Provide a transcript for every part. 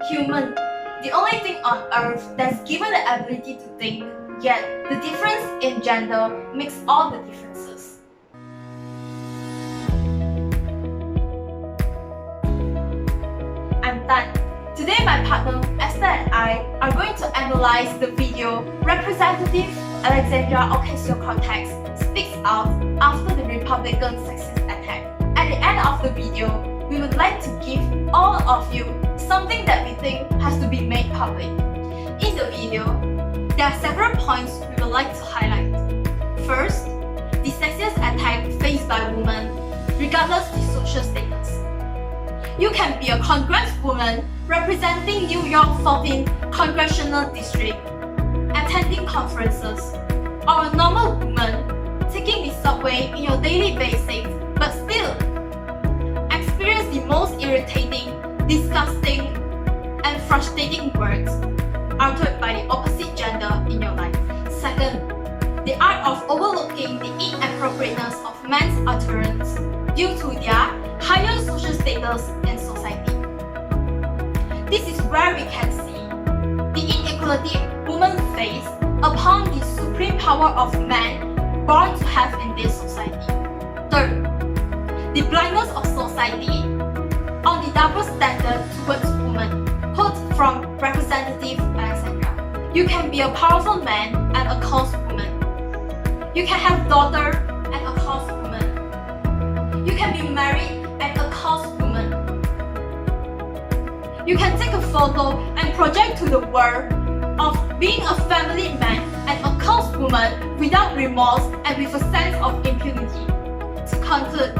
human, the only thing on earth that's given the ability to think, yet the difference in gender makes all the differences. I'm done. Today my partner Esther and I are going to analyze the video Representative Alexandria Ocasio-Cortez speaks out after the Republican sexist attack. At the end of the video, we would like to give all of you something that we think has to be made public. In the video, there are several points we would like to highlight. First, the sexist attack faced by women, regardless the social status. You can be a congresswoman representing New York 14th Congressional District, attending conferences, or a normal woman taking the subway in your daily basis, but still experience the most irritating, disgusting, and frustrating words uttered by the opposite gender in your life. Second, the art of overlooking the inappropriateness of men's utterance due to their higher social status in society. This is where we can see the inequality women face upon the supreme power of men born to have in this society. Third, the blindness of society on the double standard towards women, quote from Representative Alexandria. You can be a powerful man and a coarse woman. You can have daughter and a coarse woman. You can be married and a coarse woman. You can take a photo and project to the world of being a family man and a coarse woman without remorse and with a sense of impunity. To conclude,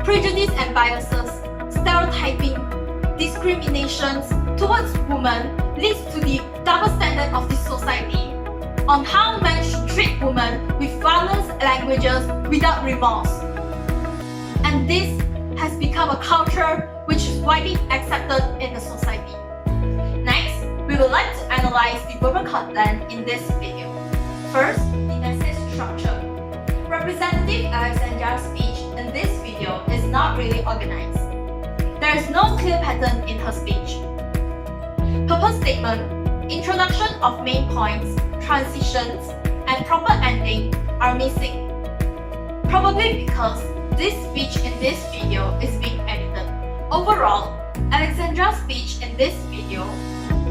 prejudice and biases, stereotyping, discriminations towards women leads to the double standard of this society on how men should treat women with violence languages without remorse. And this has become a culture which is widely accepted in the society. Next, we would like to analyze the verbal content in this video. First, the message structure. Representative Alexandria's speech in this video is not really organized. There is no clear pattern in her speech. Purpose statement, introduction of main points, transitions, and proper ending are missing. Probably because this speech in this video is being edited. Overall, Alexandria's speech in this video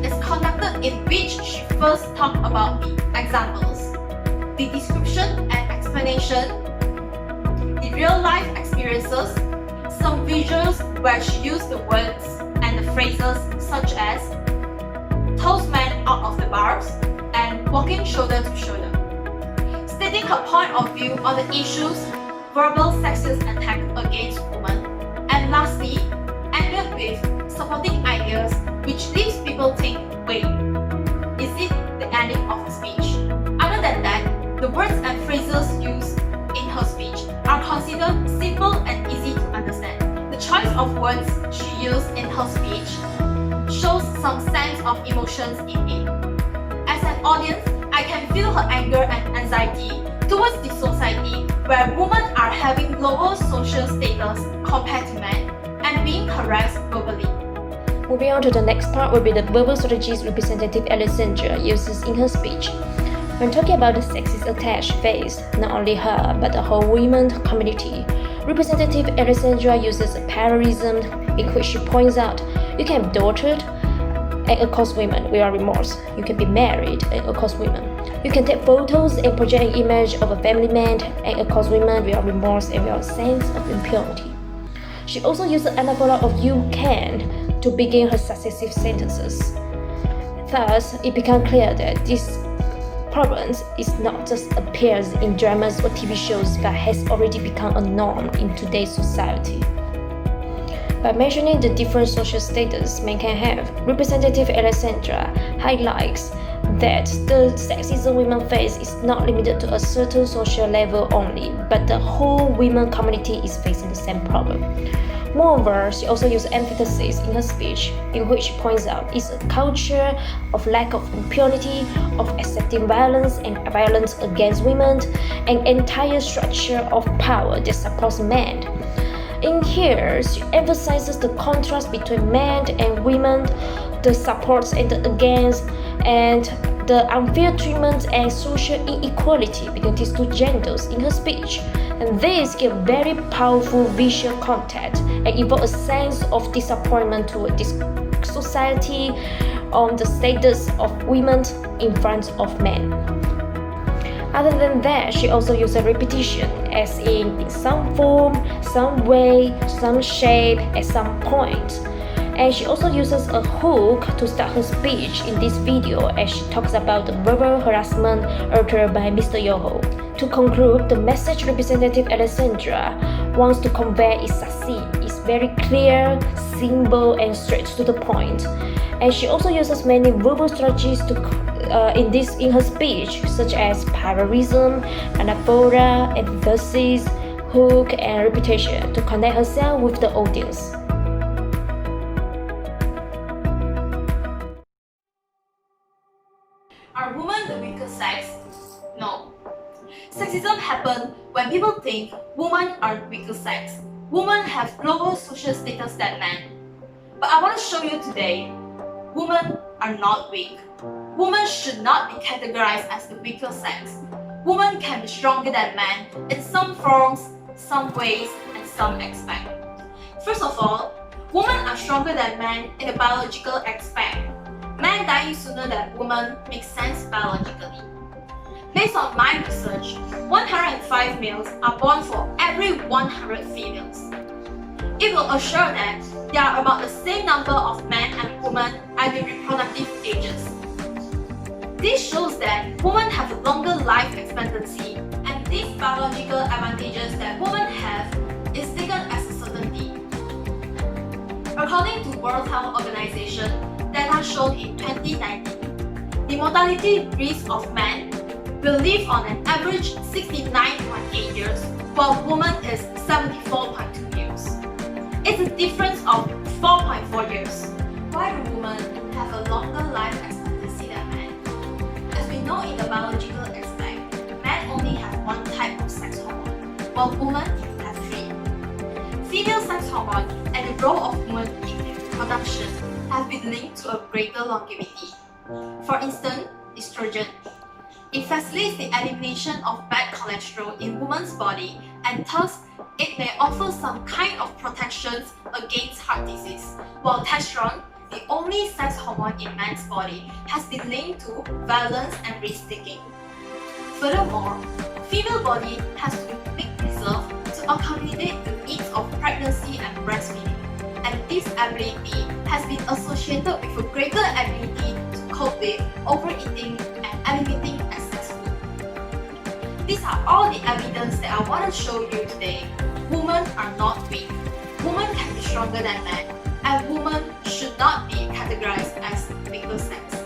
is conducted in which she first talked about the examples, the description and explanation, the real-life experiences, some visuals where she used the words and the phrases such as toss men out of the bars and walking shoulder to shoulder, stating her point of view on the issues verbal sexist attack against women, and lastly, ended with supporting ideas which leaves people think, wait, is it the ending of the speech? Other than that, the words and phrases used in her speech are considered simple and easy to understand. The choice of words she used in her speech shows some sense of emotions in it. As an audience, I can feel her anger and anxiety towards the society where women are having lower social status compared to men and being harassed verbally. Moving on to the next part will be the verbal strategies Representative Alexandria uses in her speech. When talking about the sexist attack she faced, not only her but the whole women community, Representative Alexandria uses a parallelism in which she points out you can be daughter and a coarse woman without remorse. You can be married and a coarse woman. You can take photos and project an image of a family man and a coarse woman without remorse and without a sense of impunity. She also uses the anaphora of "you can" to begin her successive sentences. Thus, it becomes clear that this problem is not just appears in dramas or TV shows but has already become a norm in today's society. By mentioning the different social status men can have, Representative Alexandria highlights that the sexism women face is not limited to a certain social level only, but the whole women community is facing the same problem. Moreover, she also used emphasis in her speech, in which she points out it's a culture of lack of impunity, of accepting violence and violence against women, an entire structure of power that supports men. In here, she emphasizes the contrast between men and women the supports and the against, and the unfair treatment and social inequality between these two genders in her speech. And this gives very powerful visual content and evoke a sense of disappointment toward this society on the status of women in front of men. Other than that, she also uses repetition, as in some form, some way, some shape, at some point. And she also uses a hook to start her speech in this video, as she talks about the verbal harassment uttered by Mr. Yoho. To conclude, the message Representative Alexandria wants to convey is succinct, it's very clear, simple, and straight to the point. And she also uses many verbal strategies in her speech, such as parallelism, anaphora, emphasis, hook, and repetition to connect herself with the audience. Are women the weaker sex? No. Sexism happens when people think women are weaker sex. Women have lower social status than men. But I want to show you today, women are not weak. Women should not be categorized as the weaker sex. Women can be stronger than men in some forms, some ways, and some aspects. First of all, women are stronger than men in the biological aspect. Men dying sooner than women makes sense biologically. Based on my research, 105 males are born for every 100 females. It will assure that there are about the same number of men and women at the reproductive ages. This shows that women have a longer life expectancy, and these biological advantages that women have is taken as a certainty. According to World Health Organization, data shown in 2019, the mortality risk of men will live on an average 69.8 years, while women is 74.2 years. It's a difference of 4.4 years. Why do women have a longer life expectancy than men? As we know in the biological aspect, men only have one type of sex hormone, while women have three. Female sex hormone and the role of women in reproduction have been linked to a greater longevity. For instance, estrogen. It facilitates the elimination of bad cholesterol in women's body, and thus it may offer some kind of protections against heart disease, while testosterone, the only sex hormone in man's body, has been linked to violence and risk-taking. Furthermore, female body has to be preserved to accommodate the needs of pregnancy and breastfeeding, and this ability has been associated with a greater ability to cope with overeating and eliminating excess food. These are all the evidence that I want to show you today. Women are not weak. Women can be stronger than men, and women should not be categorized as weaker sex.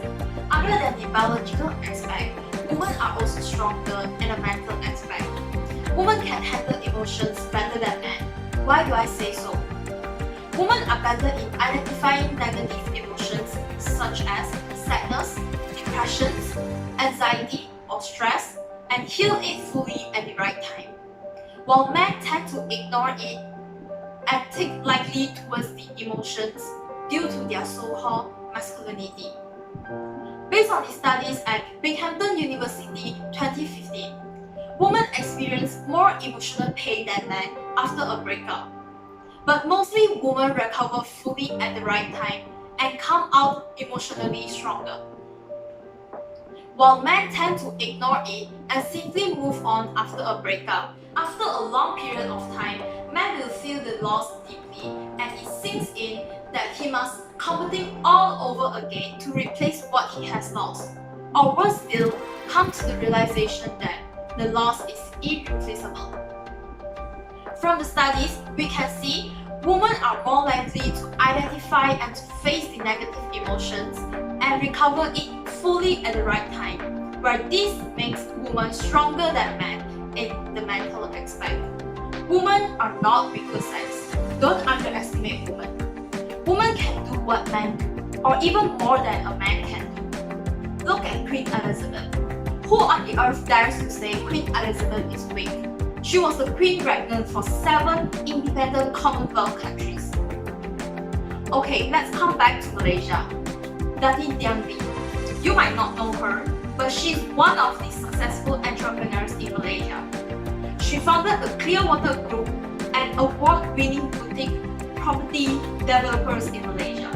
Other than the biological aspect, women are also stronger in the mental aspect. Women can handle emotions better than men. Why do I say so? Women are better in identifying negative emotions such as sadness, depressions, anxiety, or stress, and heal it fully at the right time. While men tend to ignore it and take lightly towards the emotions due to their so-called masculinity. Based on the studies at Binghamton University 2015, women experience more emotional pain than men after a breakup. But mostly women recover fully at the right time and come out emotionally stronger. While men tend to ignore it and simply move on after a breakup, after a long period of time, men will feel the loss deeply, and it sinks in that he must competing all over again to replace what he has lost. Or worse still, come to the realization that the loss is irreplaceable. From the studies, we can see women are more likely to identify and to face the negative emotions and recover it fully at the right time, where this makes women stronger than men in the mental aspect. Women are not weaker sex. Don't underestimate women. Women can do what men do, or even more than a man can do. Look at Queen Elizabeth. Who on the earth dares to say Queen Elizabeth is weak? She was the queen regnant for 7 independent Commonwealth countries. Okay, let's come back to Malaysia. Dati Dianti. You might not know her, but she's one of the successful entrepreneurs in Malaysia. She founded a Clearwater Group, an award-winning boutique property developers in Malaysia,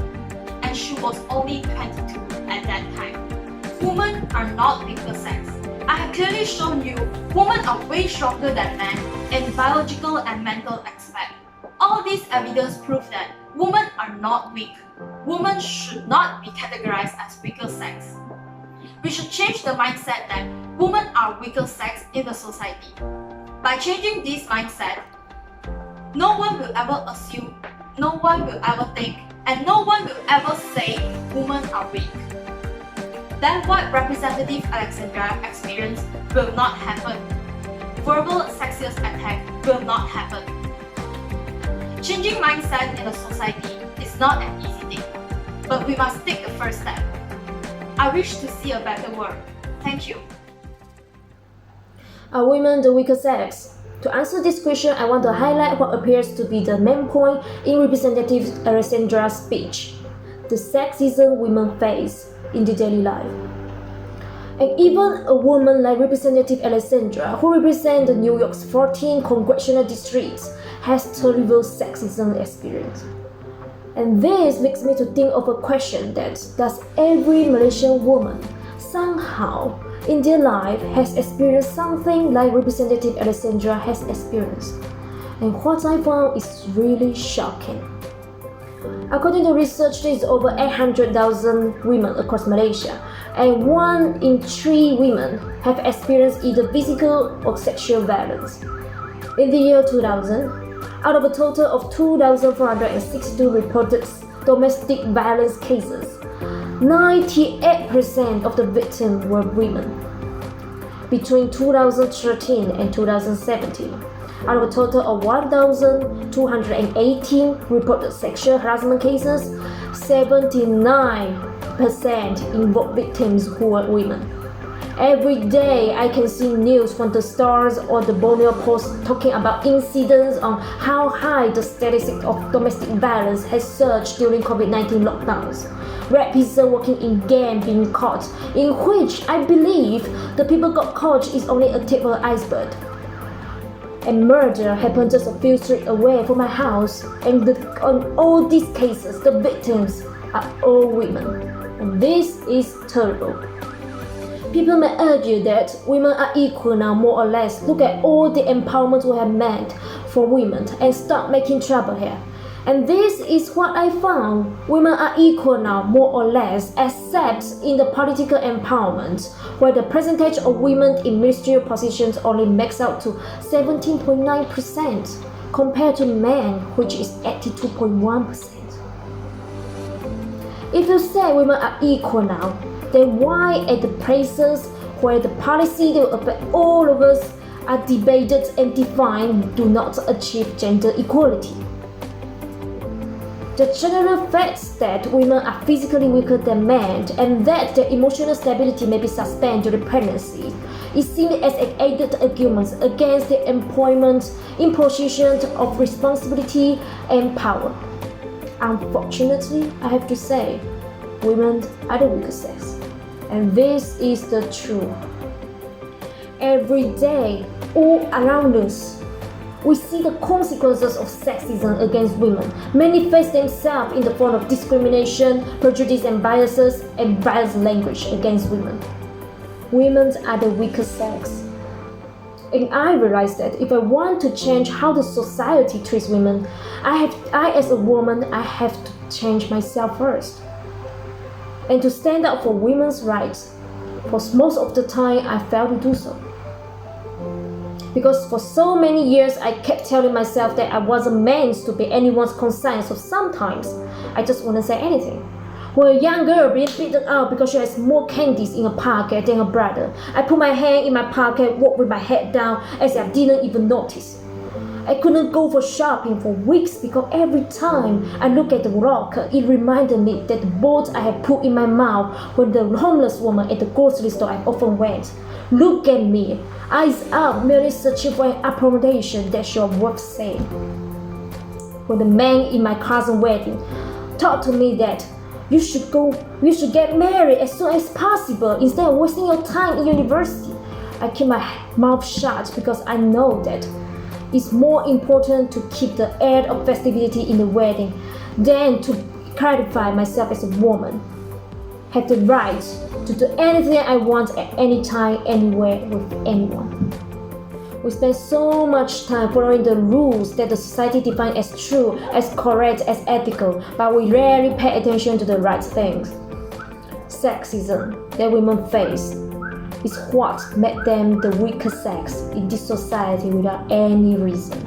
and she was only 22 at that time. Women are not weaker sex. I have clearly shown you women are way stronger than men in biological and mental aspect. All this evidence proves that women are not weak. Women should not be categorized as weaker sex. We should change the mindset that women are weaker sex in the society. By changing this mindset, no one will ever assume, no one will ever think, and no one will ever say women are weak. Then what Representative Alexandria experienced will not happen. Verbal sexist attack will not happen. Changing mindset in the society is not an easy thing, but we must take the first step. I wish to see a better world. Thank you. Are women the weaker sex? To answer this question, I want to highlight what appears to be the main point in Representative Alexandria's speech: the sexism women face in their daily life. And even a woman like Representative Alexandria, who represents the New York's 14 congressional districts, has terrible sexism experience. And this makes me to think of a question that does every Malaysian woman somehow in their life has experienced something like Representative Alexandria has experienced. And what I found is really shocking. According to research, there is over 800,000 women across Malaysia, and 1 in 3 women have experienced either physical or sexual violence. In the year 2000, out of a total of 2,462 reported domestic violence cases, 98% of the victims were women. Between 2013 and 2017, out of a total of 1,218 reported sexual harassment cases, 79% involved victims who were women. Every day I can see news from the Stars or the Borneo Post talking about incidents on how high the statistic of domestic violence has surged during COVID-19 lockdowns. Red pizza working in gang being caught, in which I believe the people got caught is only a tip of the iceberg. And murder happened just a few streets away from my house, and on all these cases, the victims are all women. And this is terrible. People may argue that women are equal now, more or less. Look at all the empowerment we have made for women and stop making trouble here. And this is what I found. Women are equal now, more or less, except in the political empowerment, where the percentage of women in ministerial positions only makes out to 17.9% compared to men, which is 82.1%. If you say women are equal now, then why at the places where the policy that will affect all of us are debated and defined do not achieve gender equality? The general fact that women are physically weaker than men and that their emotional stability may be suspended during pregnancy is seen as an added argument against the employment in positions of responsibility and power. Unfortunately, I have to say, women are the weaker sex. And this is the truth. Every day, all around us, we see the consequences of sexism against women manifest themselves in the form of discrimination, prejudice and biases, and violent language against women. Women are the weaker sex. And I realized that if I want to change how the society treats women, I as a woman, I have to change myself first. And to stand up for women's rights, for most of the time I failed to do so. Because for so many years I kept telling myself that I wasn't meant to be anyone's concern, so sometimes I just wouldn't say anything. When a young girl being beaten up because she has more candies in her pocket than her brother, I put my hand in my pocket, walk with my head down as if I didn't even notice. I couldn't go for shopping for weeks because every time I look at the rock, it reminded me that the bolt I had put in my mouth when the homeless woman at the grocery store I often went. Look at me, eyes up, merely searching for an accommodation that you're worth saying. When the man in my cousin's wedding taught to me that You should get married as soon as possible instead of wasting your time in university. I keep my mouth shut because I know that it's more important to keep the air of festivity in the wedding than to clarify myself as a woman. Have the right to do anything I want at any time, anywhere, with anyone. We spend so much time following the rules that the society defines as true, as correct, as ethical, but we rarely pay attention to the right things. Sexism that women face is what made them the weaker sex in this society without any reason.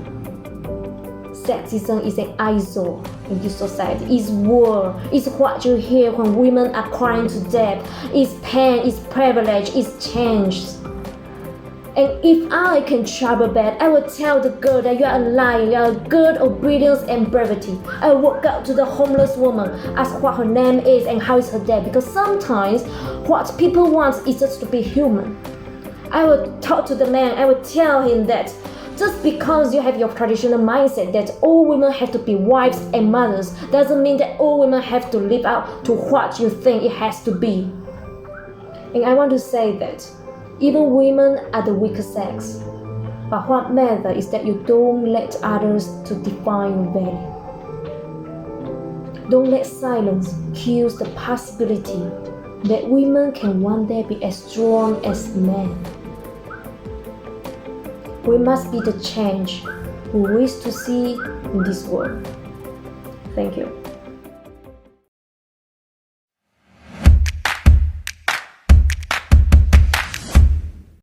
Sexism is an eyesore in this society. It's war. It's what you hear when women are crying to death. It's pain, it's privilege, it's change. And if I can travel back, I will tell the girl that you are a liar, you are a girl of brilliance and brevity. I will walk out to the homeless woman, ask what her name is and how is her day, because sometimes what people want is just to be human. I will talk to the man, I will tell him that just because you have your traditional mindset that all women have to be wives and mothers doesn't mean that all women have to live up to what you think it has to be. And I want to say that even women are the weaker sex, but what matters is that you don't let others to define your value. Don't let silence kill the possibility that women can one day be as strong as men. We must be the change we wish to see in this world. Thank you.